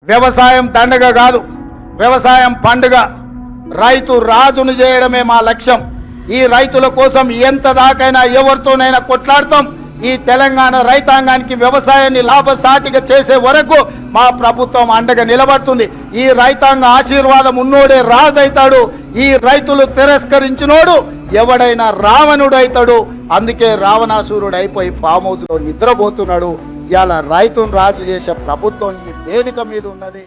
వ్యవసాయం దండగ కాదు, వ్యవసాయం పండుగ. రైతు రాజును చేయడమే మా లక్ష్యం. ఈ రైతుల కోసం ఎంత దాకైనా ఎవరితోనైనా కొట్లాడతాం. ఈ తెలంగాణ రైతాంగానికి వ్యవసాయాన్ని లాభసాటిగా చేసే వరకు మా ప్రభుత్వం అండగా నిలబడుతుంది. ఈ రైతాంగ ఆశీర్వాదం ఉన్నోడే రాజు అవుతాడు. ఈ రైతులు తిరస్కరించినోడు ఎవడైనా రావణుడు అవుతాడు. అందుకే రావణాసురుడు అయిపోయి ఫామ్ హౌస్ లో నిద్రపోతున్నాడు. ఇవాళ రైతును రాజు చేసే ప్రభుత్వం ఈ వేదిక మీద ఉన్నది.